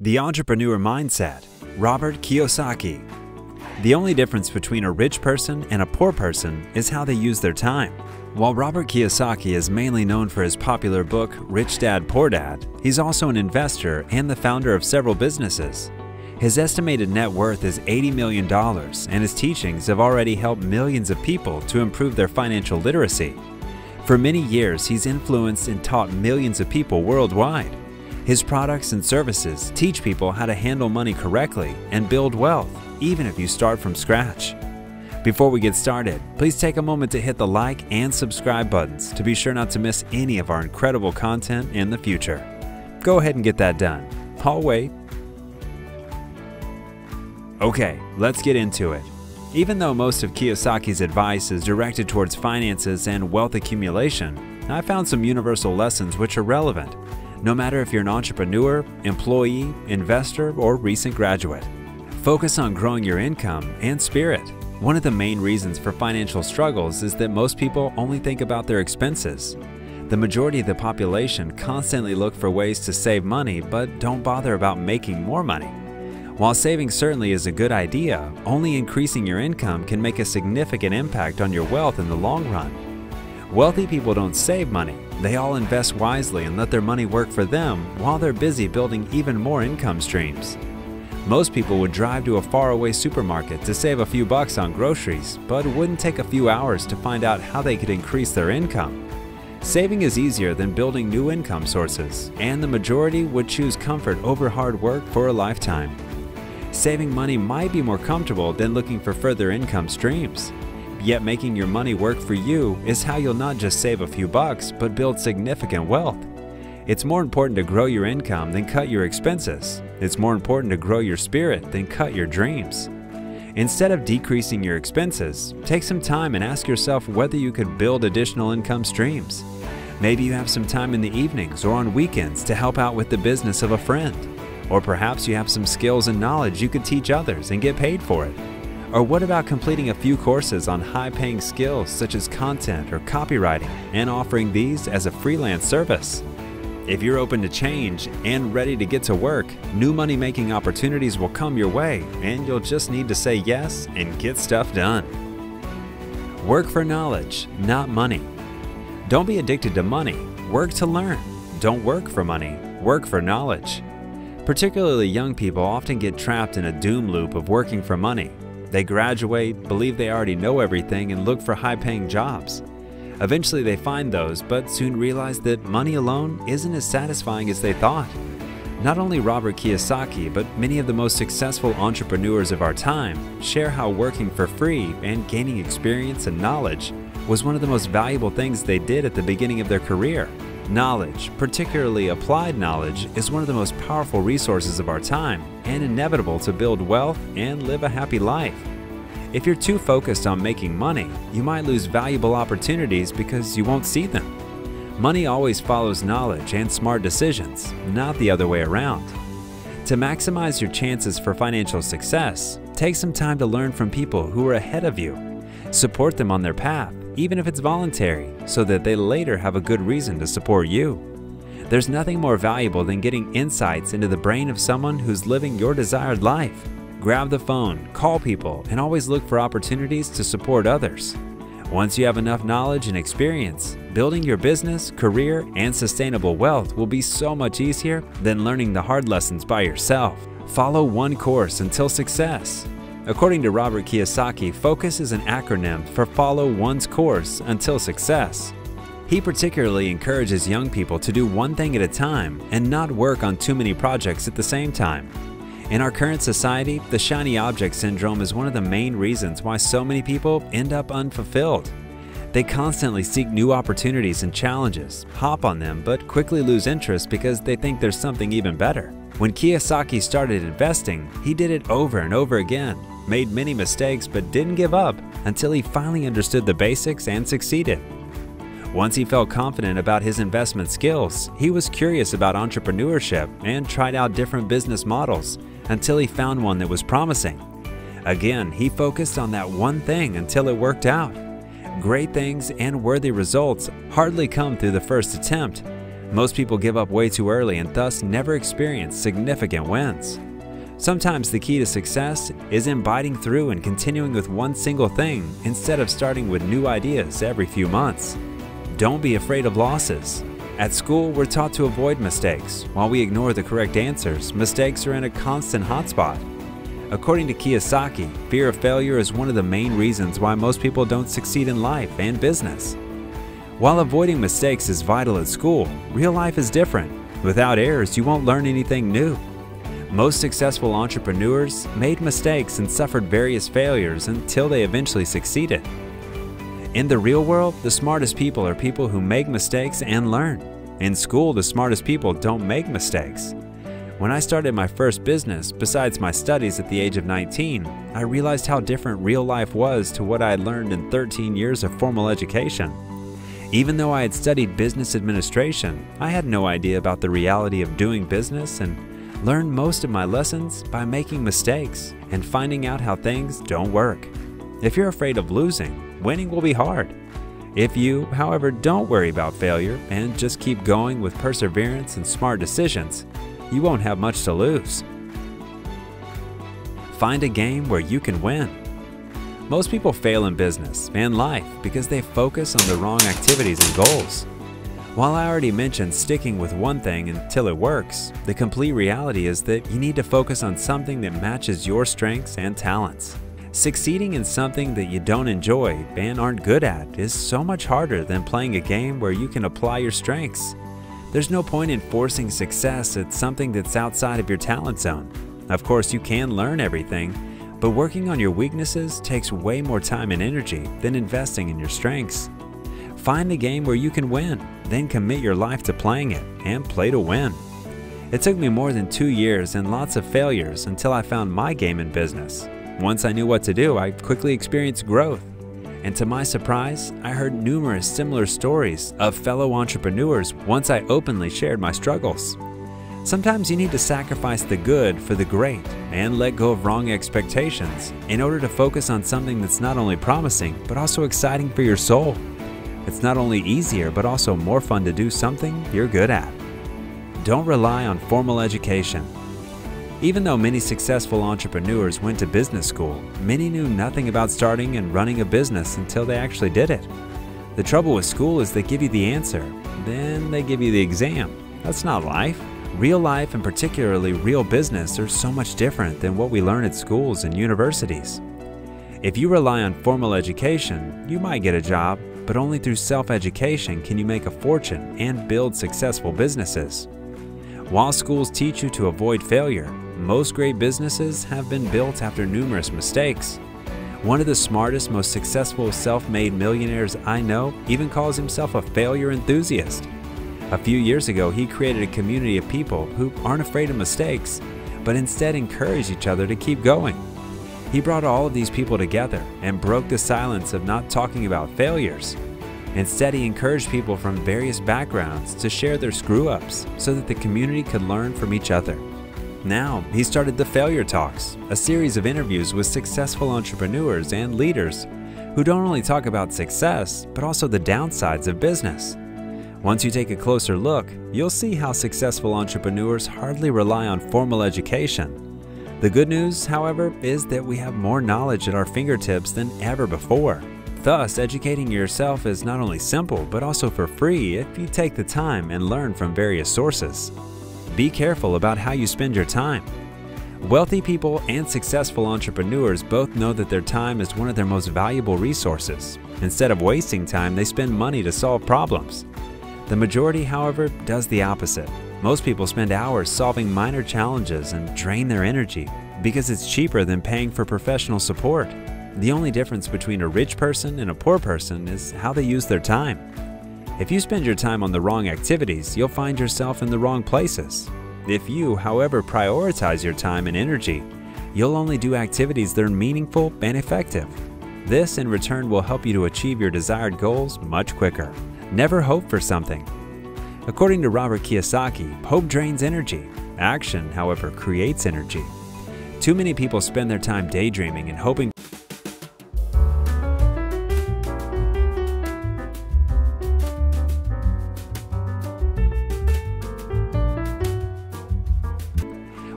The Entrepreneur Mindset, Robert Kiyosaki. The only difference between a rich person and a poor person is how they use their time. While Robert Kiyosaki is mainly known for his popular book, Rich Dad, Poor Dad, he's also an investor and the founder of several businesses. His estimated net worth is $80 million, and his teachings have already helped millions of people to improve their financial literacy. For many years, he's influenced and taught millions of people worldwide. His products and services teach people how to handle money correctly and build wealth, even if you start from scratch. Before we get started, please take a moment to hit the like and subscribe buttons to be sure not to miss any of our incredible content in the future. Go ahead and get that done. I'll wait. Okay, let's get into it. Even though most of Kiyosaki's advice is directed towards finances and wealth accumulation, I found some universal lessons which are relevant, no matter if you're an entrepreneur, employee, investor, or recent graduate. Focus on growing your income and spirit. One of the main reasons for financial struggles is that most people only think about their expenses. The majority of the population constantly look for ways to save money but don't bother about making more money. While saving certainly is a good idea, only increasing your income can make a significant impact on your wealth in the long run. Wealthy people don't save money. They all invest wisely and let their money work for them while they're busy building even more income streams. Most people would drive to a faraway supermarket to save a few bucks on groceries, but it wouldn't take a few hours to find out how they could increase their income. Saving is easier than building new income sources, and the majority would choose comfort over hard work for a lifetime. Saving money might be more comfortable than looking for further income streams. Yet making your money work for you is how you'll not just save a few bucks, but build significant wealth. It's more important to grow your income than cut your expenses. It's more important to grow your spirit than cut your dreams. Instead of decreasing your expenses, take some time and ask yourself whether you could build additional income streams. Maybe you have some time in the evenings or on weekends to help out with the business of a friend. Or perhaps you have some skills and knowledge you could teach others and get paid for it. Or what about completing a few courses on high-paying skills such as content or copywriting and offering these as a freelance service? If you're open to change and ready to get to work, new money-making opportunities will come your way, and you'll just need to say yes and get stuff done. Work for knowledge, not money. Don't be addicted to money. Work to learn. Don't work for money. Work for knowledge. Particularly young people often get trapped in a doom loop of working for money. They graduate, believe they already know everything, and look for high-paying jobs. Eventually they find those, but soon realize that money alone isn't as satisfying as they thought. Not only Robert Kiyosaki, but many of the most successful entrepreneurs of our time share how working for free and gaining experience and knowledge was one of the most valuable things they did at the beginning of their career. Knowledge, particularly applied knowledge, is one of the most powerful resources of our time and inevitable to build wealth and live a happy life. If you're too focused on making money, you might lose valuable opportunities because you won't see them. Money always follows knowledge and smart decisions, not the other way around. To maximize your chances for financial success, take some time to learn from people who are ahead of you. Support them on their path, even if it's voluntary, so that they later have a good reason to support you. There's nothing more valuable than getting insights into the brain of someone who's living your desired life. Grab the phone, call people, and always look for opportunities to support others. Once you have enough knowledge and experience, building your business, career, and sustainable wealth will be so much easier than learning the hard lessons by yourself. Follow one course until success. According to Robert Kiyosaki, FOCUS is an acronym for Follow One's Course Until Success. He particularly encourages young people to do one thing at a time and not work on too many projects at the same time. In our current society, the shiny object syndrome is one of the main reasons why so many people end up unfulfilled. They constantly seek new opportunities and challenges, hop on them, but quickly lose interest because they think there's something even better. When Kiyosaki started investing, he did it over and over again, made many mistakes but didn't give up until he finally understood the basics and succeeded. Once he felt confident about his investment skills, he was curious about entrepreneurship and tried out different business models until he found one that was promising. Again, he focused on that one thing until it worked out. Great things and worthy results hardly come through the first attempt. Most people give up way too early and thus never experience significant wins. Sometimes the key to success is in biting through and continuing with one single thing instead of starting with new ideas every few months. Don't be afraid of losses. At school, we're taught to avoid mistakes. While we ignore the correct answers, mistakes are in a constant hotspot. According to Kiyosaki, fear of failure is one of the main reasons why most people don't succeed in life and business. While avoiding mistakes is vital at school, real life is different. Without errors, you won't learn anything new. Most successful entrepreneurs made mistakes and suffered various failures until they eventually succeeded. In the real world, the smartest people are people who make mistakes and learn. In school, the smartest people don't make mistakes. When I started my first business, besides my studies at the age of 19, I realized how different real life was to what I had learned in 13 years of formal education. Even though I had studied business administration, I had no idea about the reality of doing business and learned most of my lessons by making mistakes and finding out how things don't work. If you're afraid of losing, winning will be hard. If you, however, don't worry about failure and just keep going with perseverance and smart decisions, you won't have much to lose. Find a game where you can win. Most people fail in business and life because they focus on the wrong activities and goals. While I already mentioned sticking with one thing until it works, the complete reality is that you need to focus on something that matches your strengths and talents. Succeeding in something that you don't enjoy and aren't good at is so much harder than playing a game where you can apply your strengths. There's no point in forcing success at something that's outside of your talent zone. Of course, you can learn everything, but working on your weaknesses takes way more time and energy than investing in your strengths. Find a game where you can win, then commit your life to playing it and play to win. It took me more than 2 years and lots of failures until I found my game in business. Once I knew what to do, I quickly experienced growth. And to my surprise, I heard numerous similar stories of fellow entrepreneurs once I openly shared my struggles. Sometimes you need to sacrifice the good for the great and let go of wrong expectations in order to focus on something that's not only promising, but also exciting for your soul. It's not only easier, but also more fun to do something you're good at. Don't rely on formal education. Even though many successful entrepreneurs went to business school, many knew nothing about starting and running a business until they actually did it. The trouble with school is they give you the answer, then they give you the exam. That's not life. Real life, and particularly real business, are so much different than what we learn at schools and universities. If you rely on formal education, you might get a job, but only through self-education can you make a fortune and build successful businesses. While schools teach you to avoid failure, most great businesses have been built after numerous mistakes. One of the smartest, most successful self-made millionaires I know even calls himself a failure enthusiast. A few years ago, he created a community of people who aren't afraid of mistakes, but instead encourage each other to keep going. He brought all of these people together and broke the silence of not talking about failures. Instead, he encouraged people from various backgrounds to share their screw-ups so that the community could learn from each other. Now, he started the Failure Talks, a series of interviews with successful entrepreneurs and leaders who don't only talk about success, but also the downsides of business. Once you take a closer look, you'll see how successful entrepreneurs hardly rely on formal education. The good news, however, is that we have more knowledge at our fingertips than ever before. Thus, educating yourself is not only simple, but also for free if you take the time and learn from various sources. Be careful about how you spend your time. Wealthy people and successful entrepreneurs both know that their time is one of their most valuable resources. Instead of wasting time, they spend money to solve problems. The majority, however, does the opposite. Most people spend hours solving minor challenges and drain their energy because it's cheaper than paying for professional support. The only difference between a rich person and a poor person is how they use their time. If you spend your time on the wrong activities, you'll find yourself in the wrong places. If you, however, prioritize your time and energy, you'll only do activities that are meaningful and effective. This, in return, will help you to achieve your desired goals much quicker. Never hope for something. According to Robert Kiyosaki, hope drains energy. Action, however, creates energy. Too many people spend their time daydreaming and hoping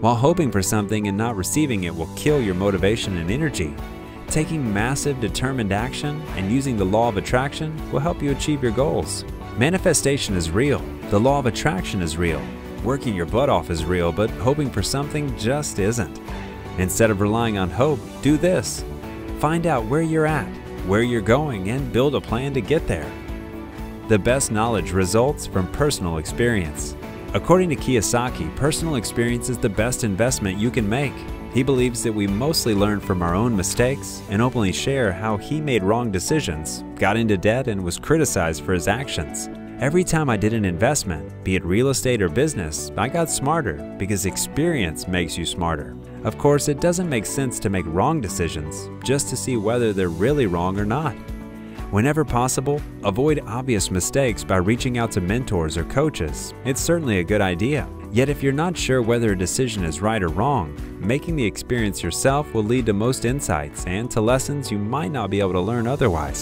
while hoping for something and not receiving it will kill your motivation and energy. Taking massive, determined action and using the law of attraction will help you achieve your goals. Manifestation is real. The law of attraction is real. Working your butt off is real, but hoping for something just isn't. Instead of relying on hope, do this. Find out where you're at, where you're going, and build a plan to get there. The best knowledge results from personal experience. According to Kiyosaki, personal experience is the best investment you can make. He believes that we mostly learn from our own mistakes and openly share how he made wrong decisions, got into debt, and was criticized for his actions. Every time I did an investment, be it real estate or business, I got smarter because experience makes you smarter. Of course, it doesn't make sense to make wrong decisions just to see whether they're really wrong or not. Whenever possible, avoid obvious mistakes by reaching out to mentors or coaches. It's certainly a good idea. Yet if you're not sure whether a decision is right or wrong, making the experience yourself will lead to most insights and to lessons you might not be able to learn otherwise.